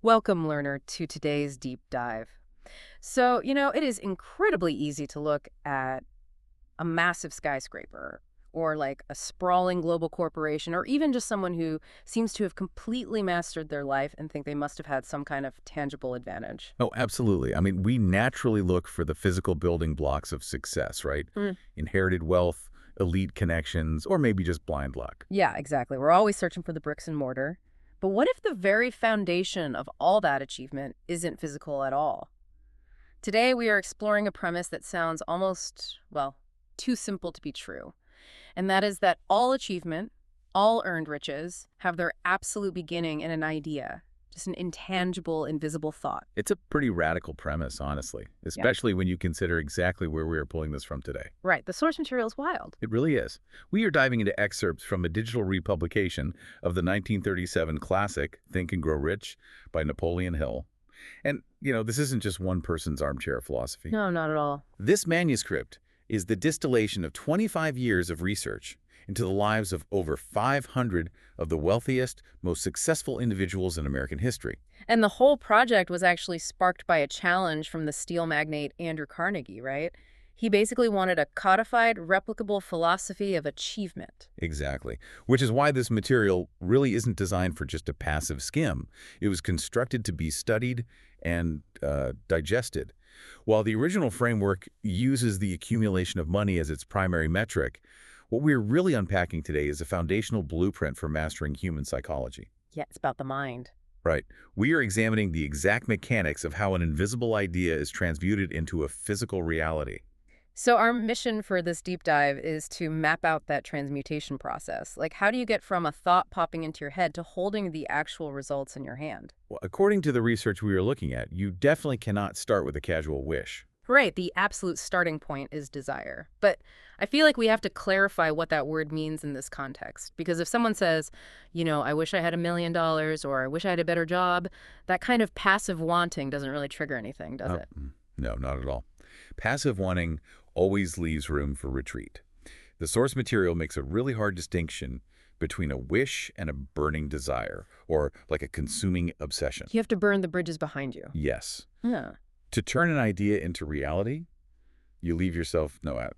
Welcome, learner, to today's deep dive. It is incredibly easy to look at a massive skyscraper or like a sprawling global corporation or even just someone who seems to have completely mastered their life and think they must have had some kind of tangible advantage. Oh, absolutely. I mean, we naturally look for the physical building blocks of success, right? Mm. Inherited wealth, elite connections, or maybe just blind luck. Yeah, exactly. We're always searching for the bricks and mortar. But what if the very foundation of all that achievement isn't physical at all? Today, we are exploring a premise that sounds almost, well, too simple to be true. And that is that all achievement, all earned riches, have their absolute beginning in an idea, just an intangible, invisible thought. It's a pretty radical premise, honestly, Yeah. especially when you consider exactly where we are pulling this from today. Right, the source material is wild. It really is. We are diving into excerpts from a digital republication of the 1937 classic Think and Grow Rich by Napoleon Hill. And, this isn't just one person's armchair philosophy. No, not at all. This manuscript is the distillation of 25 years of research into the lives of over 500 of the wealthiest, most successful individuals in American history. And the whole project was actually sparked by a challenge from the steel magnate Andrew Carnegie, right? He basically wanted a codified, replicable philosophy of achievement. Exactly. Which is why this material really isn't designed for just a passive skim. It was constructed to be studied and digested. While the original framework uses the accumulation of money as its primary metric, what we're really unpacking today is a foundational blueprint for mastering human psychology. Yeah, it's about the mind. Right. We are examining the exact mechanics of how an invisible idea is transmuted into a physical reality. So our mission for this deep dive is to map out that transmutation process. Like, how do you get from a thought popping into your head to holding the actual results in your hand? Well, according to the research we are looking at, you definitely cannot start with a casual wish. Right, the absolute starting point is desire. But I feel like we have to clarify what that word means in this context. Because if someone says, I wish I had $1 million or I wish I had a better job, that kind of passive wanting doesn't really trigger anything, does it? No, not at all. Passive wanting always leaves room for retreat. The source material makes a really hard distinction between a wish and a burning desire, or like a consuming obsession. You have to burn the bridges behind you. Yes. Yeah. To turn an idea into reality, you leave yourself no out.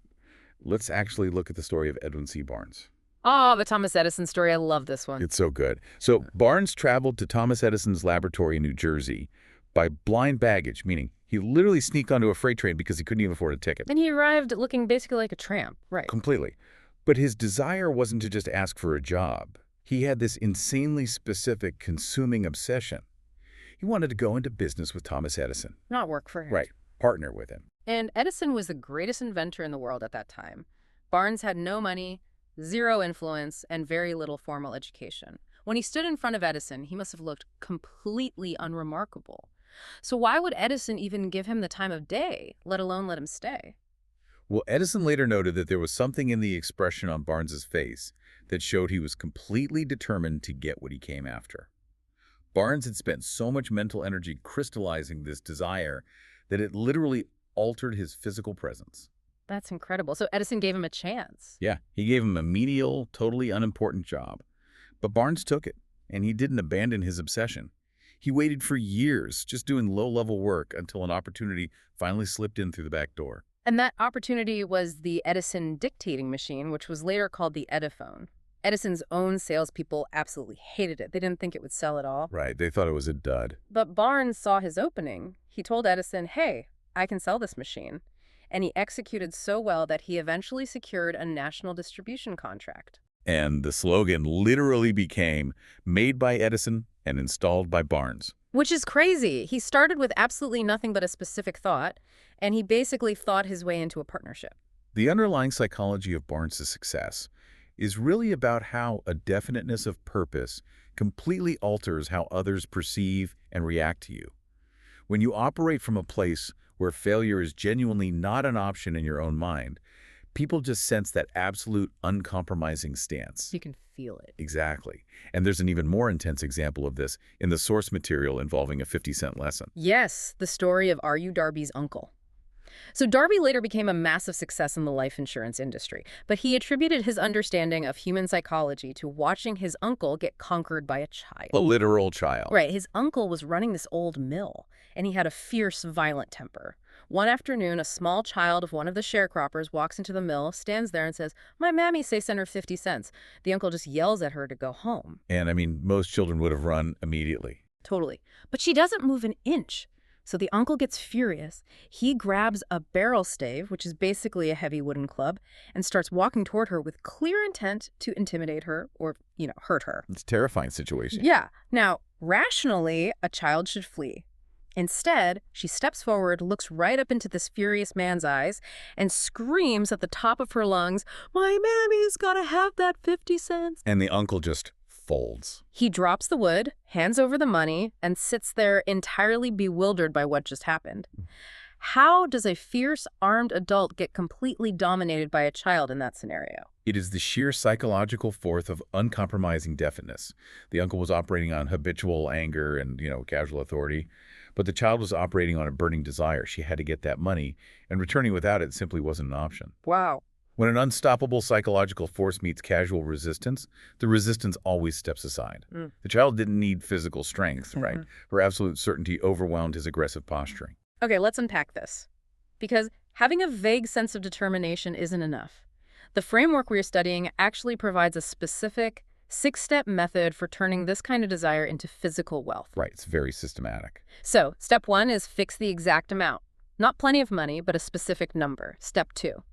Let's actually look at the story of Edwin C. Barnes. Oh, the Thomas Edison story. I love this one. It's so good. So Barnes traveled to Thomas Edison's laboratory in New Jersey by blind baggage, meaning he literally sneaked onto a freight train because he couldn't even afford a ticket. And he arrived looking basically like a tramp. Right. Completely. But his desire wasn't to just ask for a job. He had this insanely specific consuming obsession. He wanted to go into business with Thomas Edison. Not work for him. Right. Partner with him. And Edison was the greatest inventor in the world at that time. Barnes had no money, zero influence, and very little formal education. When he stood in front of Edison, he must have looked completely unremarkable. So why would Edison even give him the time of day, let alone let him stay? Well, Edison later noted that there was something in the expression on Barnes's face that showed he was completely determined to get what he came after. Barnes had spent so much mental energy crystallizing this desire that it literally altered his physical presence. That's incredible. So Edison gave him a chance. Yeah, he gave him a menial, totally unimportant job. But Barnes took it, and he didn't abandon his obsession. He waited for years, just doing low-level work until an opportunity finally slipped in through the back door. And that opportunity was the Edison dictating machine, which was later called the Ediphone. Edison's own salespeople absolutely hated it. They didn't think it would sell at all. Right, they thought it was a dud. But Barnes saw his opening. He told Edison, hey, I can sell this machine. And he executed so well that he eventually secured a national distribution contract. And the slogan literally became made by Edison and installed by Barnes. Which is crazy. He started with absolutely nothing but a specific thought, and he basically thought his way into a partnership. The underlying psychology of Barnes' success is really about how a definiteness of purpose completely alters how others perceive and react to you. When you operate from a place where failure is genuinely not an option in your own mind, people just sense that absolute uncompromising stance. You can feel it. Exactly. And there's an even more intense example of this in the source material involving a 50-cent lesson. Yes, the story of R.U. Darby's uncle. So Darby later became a massive success in the life insurance industry, but he attributed his understanding of human psychology to watching his uncle get conquered by a A child. literal child. Right, his uncle was running this old mill, and he had a fierce, violent temper. One afternoon, a small child of one of the sharecroppers walks into the mill, stands there and says, "My mammy say send her 50 cents." The uncle just yells at her to go home. And I mean, most children would have run immediately. Totally. But she doesn't move an inch. So the uncle gets furious. He grabs a barrel stave, which is basically a heavy wooden club, and starts walking toward her with clear intent to intimidate her or, hurt her. It's a terrifying situation. Yeah. Now, rationally, a child should flee. Instead, she steps forward, looks right up into this furious man's eyes, and screams at the top of her lungs, "My mammy's gotta have that 50 cents." And the uncle just folds. He drops the wood, hands over the money, and sits there entirely bewildered by what just happened. How does a fierce, armed adult get completely dominated by a child in that scenario? It is the sheer psychological force of uncompromising deafness. The uncle was operating on habitual anger and, casual authority, but the child was operating on a burning desire. She had to get that money, and returning without it simply wasn't an option. Wow. When an unstoppable psychological force meets casual resistance, the resistance always steps aside. The child didn't need physical strength, right? Her absolute certainty overwhelmed his aggressive posturing. Okay, let's unpack this. Because having a vague sense of determination isn't enough. The framework we're studying actually provides a specific 6-step method for turning this kind of desire into physical wealth. Right, it's very systematic. So, step 1 is fix the exact amount. Not plenty of money, but a specific number. Step 2.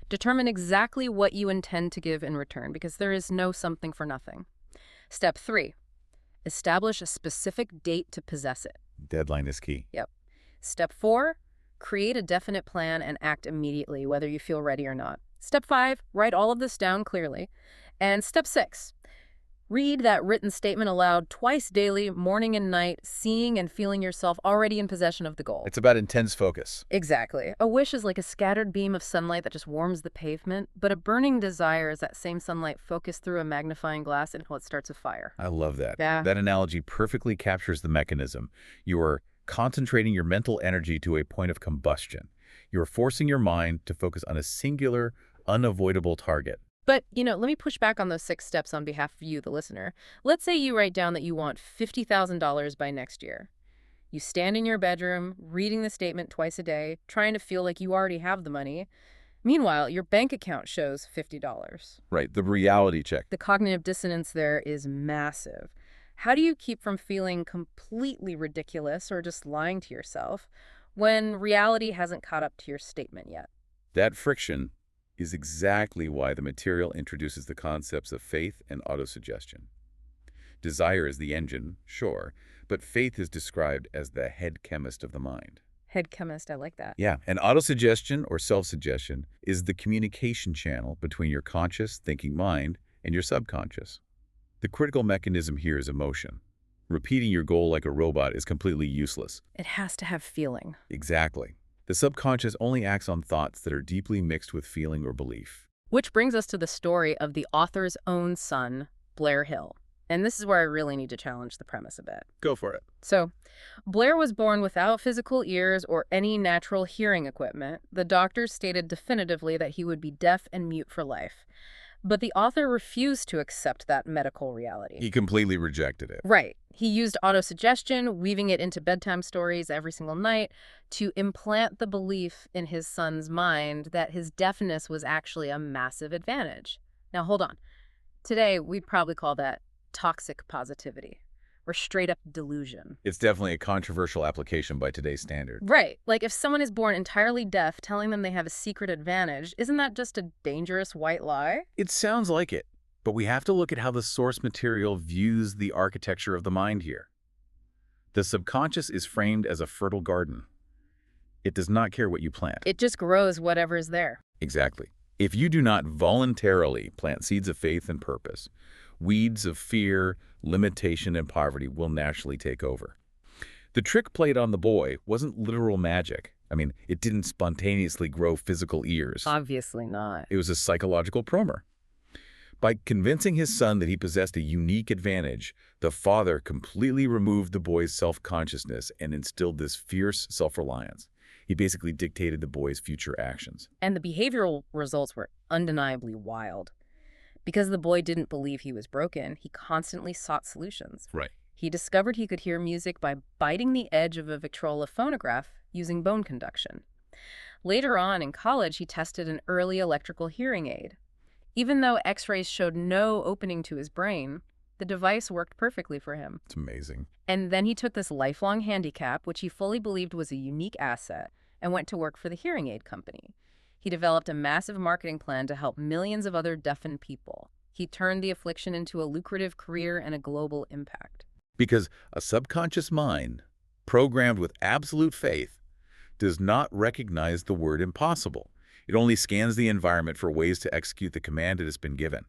Determine exactly what you intend to give in return, because there is no something for nothing. Step 3. Establish a specific date to possess it. Deadline is key. Yep. Step 4. Create a definite plan and act immediately, whether you feel ready or not. Step 5. Write all of this down clearly. And step 6. Read that written statement aloud twice daily, morning and night, seeing and feeling yourself already in possession of the goal. It's about intense focus. Exactly. A wish is like a scattered beam of sunlight that just warms the pavement, but a burning desire is that same sunlight focused through a magnifying glass until it starts a fire. I love that. Yeah. That analogy perfectly captures the mechanism. You are concentrating your mental energy to a point of combustion. You are forcing your mind to focus on a singular, unavoidable target. But, let me push back on those 6 steps on behalf of you, the listener. Let's say you write down that you want $50,000 by next year. You stand in your bedroom, reading the statement twice a day, trying to feel like you already have the money. Meanwhile, your bank account shows $50. Right, the reality check. The cognitive dissonance there is massive. How do you keep from feeling completely ridiculous or just lying to yourself when reality hasn't caught up to your statement yet? That friction is exactly why the material introduces the concepts of faith and autosuggestion. Desire is the engine, sure, but faith is described as the head chemist of the mind. Head chemist, I like that. Yeah, and autosuggestion or self-suggestion is the communication channel between your conscious thinking mind and your subconscious. The critical mechanism here is emotion. Repeating your goal like a robot is completely useless. It has to have feeling. Exactly. The subconscious only acts on thoughts that are deeply mixed with feeling or belief. Which brings us to the story of the author's own son, Blair Hill. And this is where I really need to challenge the premise a bit. Go for it. So, Blair was born without physical ears or any natural hearing equipment. The doctors stated definitively that he would be deaf and mute for life. But the author refused to accept that medical reality. He completely rejected it. Right. He used autosuggestion, weaving it into bedtime stories every single night, to implant the belief in his son's mind that his deafness was actually a massive advantage. Now, hold on. Today, we'd probably call that toxic positivity, or straight up delusion. It's definitely a controversial application by today's standard. Right. Like if someone is born entirely deaf, telling them they have a secret advantage, isn't that just a dangerous white lie? It sounds like it, but we have to look at how the source material views the architecture of the mind here. The subconscious is framed as a fertile garden. It does not care what you plant. It just grows whatever is there. Exactly. If you do not voluntarily plant seeds of faith and purpose, weeds of fear, limitation, and poverty will naturally take over. The trick played on the boy wasn't literal magic. I mean, it didn't spontaneously grow physical ears. Obviously not. It was a psychological primer. By convincing his son that he possessed a unique advantage, the father completely removed the boy's self-consciousness and instilled this fierce self-reliance. He basically dictated the boy's future actions. And the behavioral results were undeniably wild. Because the boy didn't believe he was broken, he constantly sought solutions. Right. He discovered he could hear music by biting the edge of a Victrola phonograph using bone conduction. Later on in college, he tested an early electrical hearing aid. Even though X-rays showed no opening to his brain, the device worked perfectly for him. It's amazing. And then he took this lifelong handicap, which he fully believed was a unique asset, and went to work for the hearing aid company. He developed a massive marketing plan to help millions of other deafened people. He turned the affliction into a lucrative career and a global impact. Because a subconscious mind, programmed with absolute faith, does not recognize the word impossible. It only scans the environment for ways to execute the command it has been given.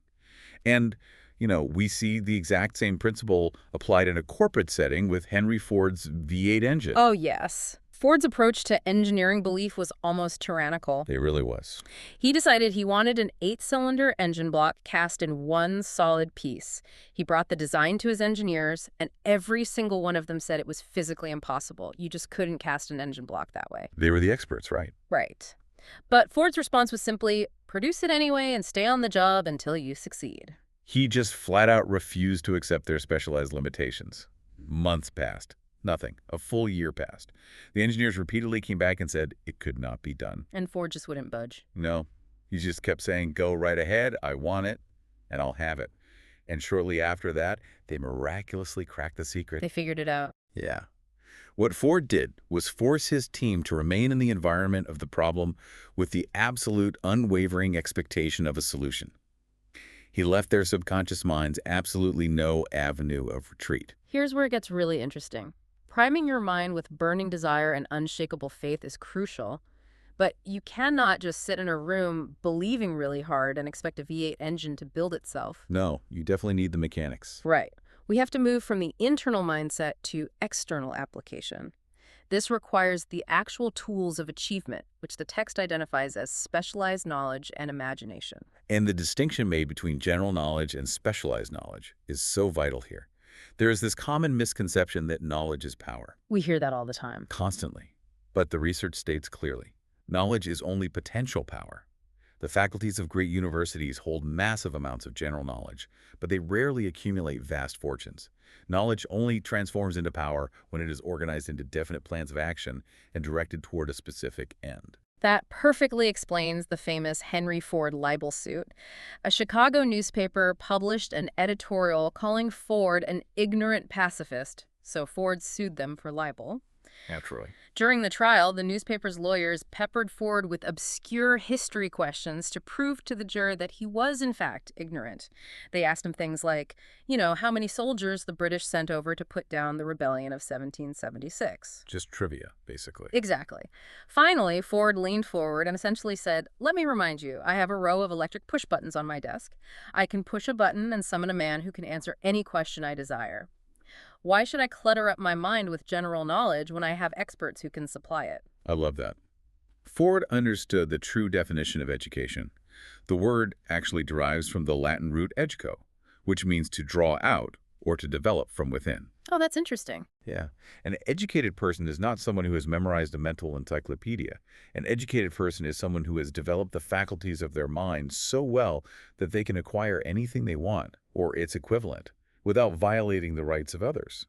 And, we see the exact same principle applied in a corporate setting with Henry Ford's V8 engine. Oh, yes. Ford's approach to engineering belief was almost tyrannical. It really was. He decided he wanted an 8-cylinder engine block cast in one solid piece. He brought the design to his engineers, and every single one of them said it was physically impossible. You just couldn't cast an engine block that way. They were the experts, right? Right. But Ford's response was simply, produce it anyway and stay on the job until you succeed. He just flat out refused to accept their specialized limitations. Months passed. Nothing. A full year passed. The engineers repeatedly came back and said it could not be done. And Ford just wouldn't budge. No. He just kept saying, go right ahead, I want it, and I'll have it. And shortly after that, they miraculously cracked the secret. They figured it out. Yeah. What Ford did was force his team to remain in the environment of the problem with the absolute, unwavering expectation of a solution. He left their subconscious minds absolutely no avenue of retreat. Here's where it gets really interesting. Priming your mind with burning desire and unshakable faith is crucial, but you cannot just sit in a room believing really hard and expect a V8 engine to build itself. No, you definitely need the mechanics. Right. We have to move from the internal mindset to external application. This requires the actual tools of achievement, which the text identifies as specialized knowledge and imagination. And the distinction made between general knowledge and specialized knowledge is so vital here. There is this common misconception that knowledge is power. We hear that all the time. Constantly. But the research states clearly, knowledge is only potential power. The faculties of great universities hold massive amounts of general knowledge, but they rarely accumulate vast fortunes. Knowledge only transforms into power when it is organized into definite plans of action and directed toward a specific end. That perfectly explains the famous Henry Ford libel suit. A Chicago newspaper published an editorial calling Ford an ignorant pacifist, so Ford sued them for libel. Naturally. During the trial, the newspaper's lawyers peppered Ford with obscure history questions to prove to the juror that he was, in fact, ignorant. They asked him things like, how many soldiers the British sent over to put down the rebellion of 1776. Just trivia, basically. Exactly. Finally, Ford leaned forward and essentially said, let me remind you, I have a row of electric push buttons on my desk. I can push a button and summon a man who can answer any question I desire. Why should I clutter up my mind with general knowledge when I have experts who can supply it? I love that. Ford understood the true definition of education. The word actually derives from the Latin root educo, which means to draw out or to develop from within. Oh, that's interesting. Yeah. An educated person is not someone who has memorized a mental encyclopedia. An educated person is someone who has developed the faculties of their mind so well that they can acquire anything they want, or its equivalent, without violating the rights of others.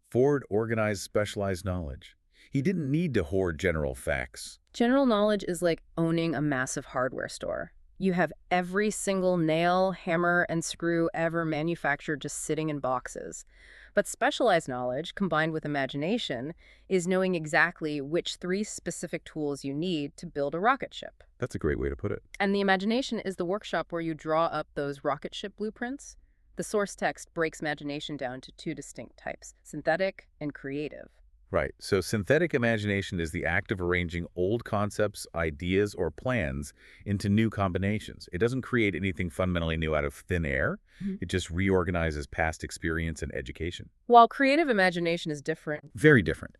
Ford organized specialized knowledge. He didn't need to hoard general facts. General knowledge is like owning a massive hardware store. You have every single nail, hammer, and screw ever manufactured just sitting in boxes. But specialized knowledge, combined with imagination, is knowing exactly which 3 specific tools you need to build a rocket ship. That's a great way to put it. And the imagination is the workshop where you draw up those rocket ship blueprints. The source text breaks imagination down to 2 distinct types, synthetic and creative. Right. So synthetic imagination is the act of arranging old concepts, ideas, or plans into new combinations. It doesn't create anything fundamentally new out of thin air. It just reorganizes past experience and education. While creative imagination is different. Very different.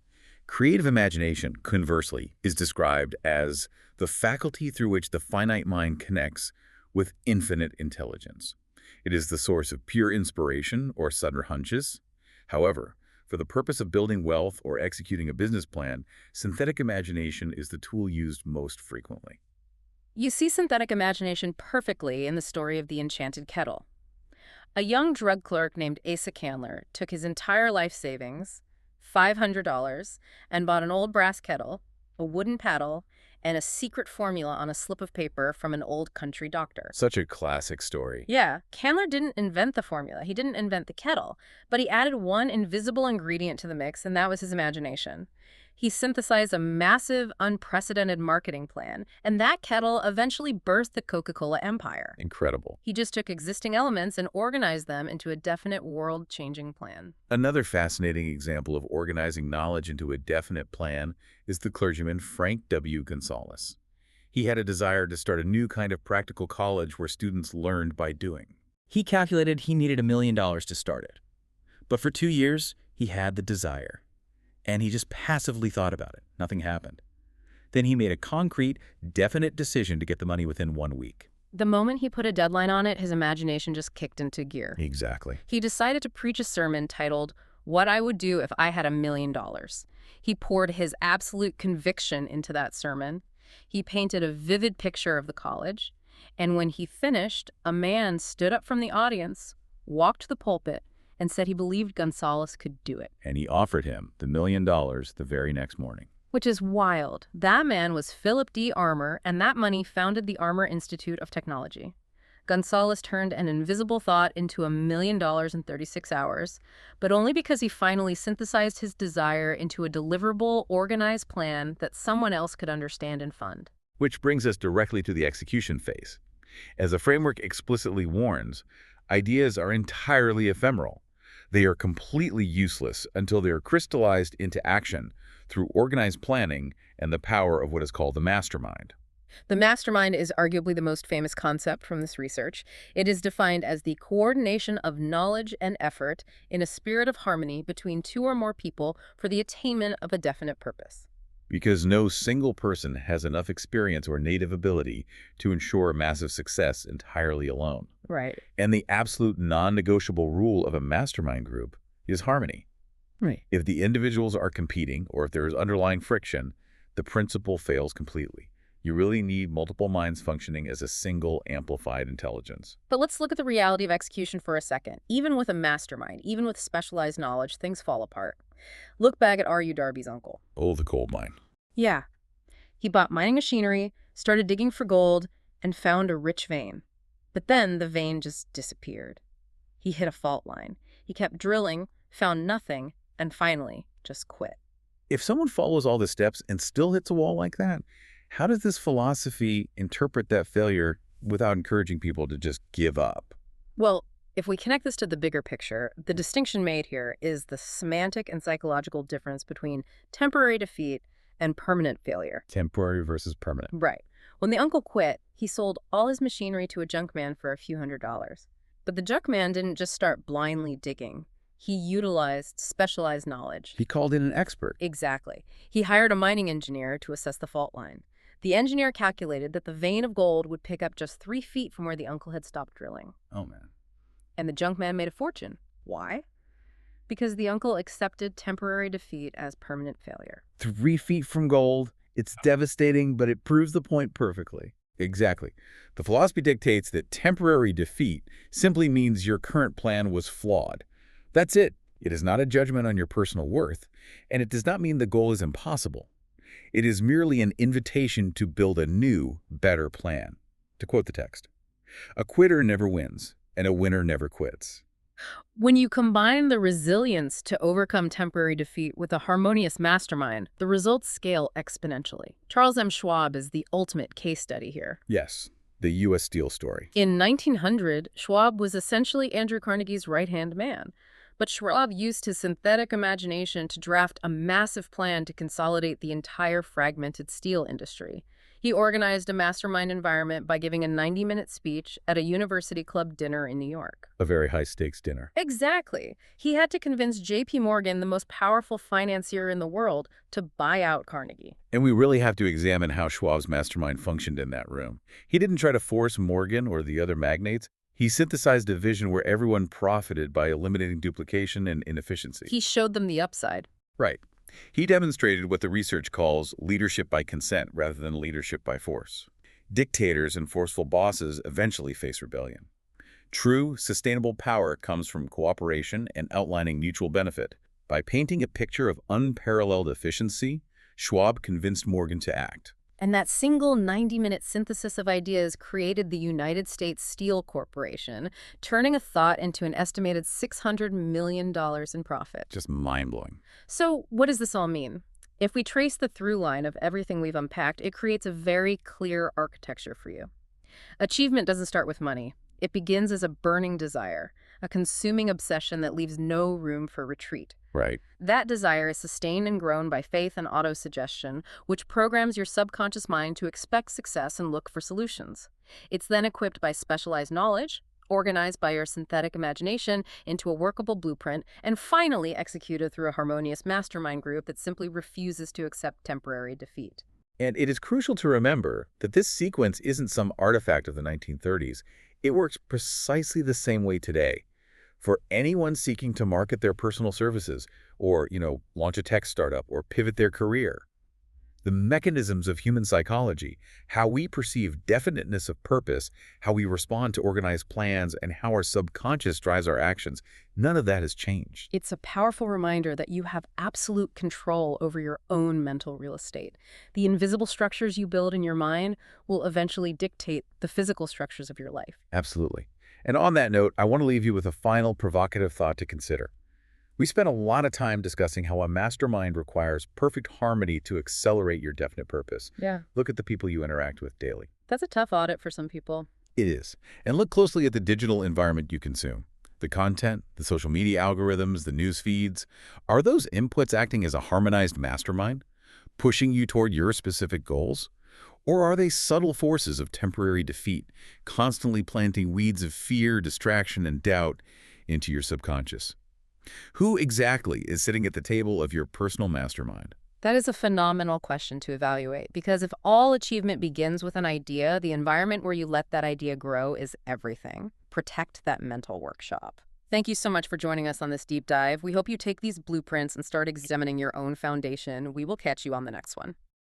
Creative imagination, conversely, is described as the faculty through which the finite mind connects with infinite intelligence. It is the source of pure inspiration or sudden hunches. However, For the purpose of building wealth or executing a business plan, synthetic imagination is the tool used most frequently. You see synthetic imagination perfectly in the story of the enchanted kettle. A young drug clerk named Asa Candler took his entire life savings, $500, and bought an old brass kettle, a wooden paddle, and a secret formula on a slip of paper from an old country doctor. Such a classic story. Yeah, Candler didn't invent the formula. He didn't invent the kettle, but he added one invisible ingredient to the mix, and that was his imagination. He synthesized a massive, unprecedented marketing plan, and that kettle eventually birthed the Coca-Cola empire. Incredible. He just took existing elements and organized them into a definite world-changing plan. Another fascinating example of organizing knowledge into a definite plan is the clergyman Frank W. Gonzalez. He had a desire to start a new kind of practical college where students learned by doing. He calculated he needed $1 million to start it. But for 2 years, he had the desire. And he just passively thought about it. Nothing happened. Then he made a concrete, definite decision to get the money within 1 week. The moment he put a deadline on it, his imagination just kicked into gear. Exactly. He decided to preach a sermon titled, "What I Would Do If I Had $1 Million." He poured his absolute conviction into that sermon. He painted a vivid picture of the college. And when he finished, a man stood up from the audience, walked to the pulpit, and said he believed Gonzalez could do it. And he offered him the $1 million the very next morning. Which is wild. That man was Philip D. Armour, and that money founded the Armour Institute of Technology. Gonzalez turned an invisible thought into $1 million in 36 hours, but only because he finally synthesized his desire into a deliverable, organized plan that someone else could understand and fund. Which brings us directly to the execution phase. As the framework explicitly warns, ideas are entirely ephemeral. They are completely useless until they are crystallized into action through organized planning and the power of what is called the mastermind. The mastermind is arguably the most famous concept from this research. It is defined as the coordination of knowledge and effort in a spirit of harmony between two or more people for the attainment of a definite purpose. Because no single person has enough experience or native ability to ensure massive success entirely alone. Right. And the absolute non-negotiable rule of a mastermind group is harmony. Right. If the individuals are competing or if there is underlying friction, the principle fails completely. You really need multiple minds functioning as a single amplified intelligence. But let's look at the reality of execution for a second. Even with a mastermind, even with specialized knowledge, things fall apart. Look back at R.U. Darby's uncle. Oh, the gold mine. Yeah. He bought mining machinery, started digging for gold, and found a rich vein. But then the vein just disappeared. He hit a fault line. He kept drilling, found nothing, and finally just quit. If someone follows all the steps and still hits a wall like that, how does this philosophy interpret that failure without encouraging people to just give up? Well, if we connect this to the bigger picture, the distinction made here is the semantic and psychological difference between temporary defeat and permanent failure. Temporary versus permanent. Right. When the uncle quit, he sold all his machinery to a junk man for a few $100s. But the junk man didn't just start blindly digging. He utilized specialized knowledge. He called in an expert. Exactly. He hired a mining engineer to assess the fault line. The engineer calculated that the vein of gold would pick up just 3 feet from where the uncle had stopped drilling. Oh, man. And the junk man made a fortune. Why? Because the uncle accepted temporary defeat as permanent failure. 3 feet from gold. It's devastating, but it proves the point perfectly. Exactly. The philosophy dictates that temporary defeat simply means your current plan was flawed. That's it. It is not a judgment on your personal worth, and it does not mean the goal is impossible. It is merely an invitation to build a new, better plan. To quote the text, "A quitter never wins, and a winner never quits." When you combine the resilience to overcome temporary defeat with a harmonious mastermind, the results scale exponentially. Charles M. Schwab is the ultimate case study here. Yes, the U.S. Steel story. In 1900, Schwab was essentially Andrew Carnegie's right-hand man. But Schwab used his synthetic imagination to draft a massive plan to consolidate the entire fragmented steel industry. He organized a mastermind environment by giving a 90-minute speech at a university club dinner in New York. A very high-stakes dinner. Exactly. He had to convince J.P. Morgan, the most powerful financier in the world, to buy out Carnegie. And we really have to examine how Schwab's mastermind functioned in that room. He didn't try to force Morgan or the other magnates. He synthesized a vision where everyone profited by eliminating duplication and inefficiency. He showed them the upside. Right. He demonstrated what the research calls leadership by consent rather than leadership by force. Dictators and forceful bosses eventually face rebellion. True, sustainable power comes from cooperation and outlining mutual benefit. By painting a picture of unparalleled efficiency, Schwab convinced Morgan to act. And that single 90-minute synthesis of ideas created the United States Steel Corporation, turning a thought into an estimated $600 million in profit. Just mind-blowing. So what does this all mean? If we trace the through line of everything we've unpacked, it creates a very clear architecture for you. Achievement doesn't start with money. It begins as a burning desire, a consuming obsession that leaves no room for retreat. Right. That desire is sustained and grown by faith and autosuggestion, which programs your subconscious mind to expect success and look for solutions. It's then equipped by specialized knowledge, organized by your synthetic imagination into a workable blueprint, and finally executed through a harmonious mastermind group that simply refuses to accept temporary defeat. And it is crucial to remember that this sequence isn't some artifact of the 1930s. It works precisely the same way today. For anyone seeking to market their personal services or, launch a tech startup or pivot their career. The mechanisms of human psychology, how we perceive definiteness of purpose, how we respond to organized plans, and how our subconscious drives our actions, none of that has changed. It's a powerful reminder that you have absolute control over your own mental real estate. The invisible structures you build in your mind will eventually dictate the physical structures of your life. Absolutely. And on that note, I want to leave you with a final provocative thought to consider. We spent a lot of time discussing how a mastermind requires perfect harmony to accelerate your definite purpose. Yeah. Look at the people you interact with daily. That's a tough audit for some people. It is. And look closely at the digital environment you consume. The content, the social media algorithms, the news feeds. Are those inputs acting as a harmonized mastermind, pushing you toward your specific goals? Or are they subtle forces of temporary defeat, constantly planting weeds of fear, distraction, and doubt into your subconscious? Who exactly is sitting at the table of your personal mastermind? That is a phenomenal question to evaluate, because if all achievement begins with an idea, the environment where you let that idea grow is everything. Protect that mental workshop. Thank you so much for joining us on this deep dive. We hope you take these blueprints and start examining your own foundation. We will catch you on the next one.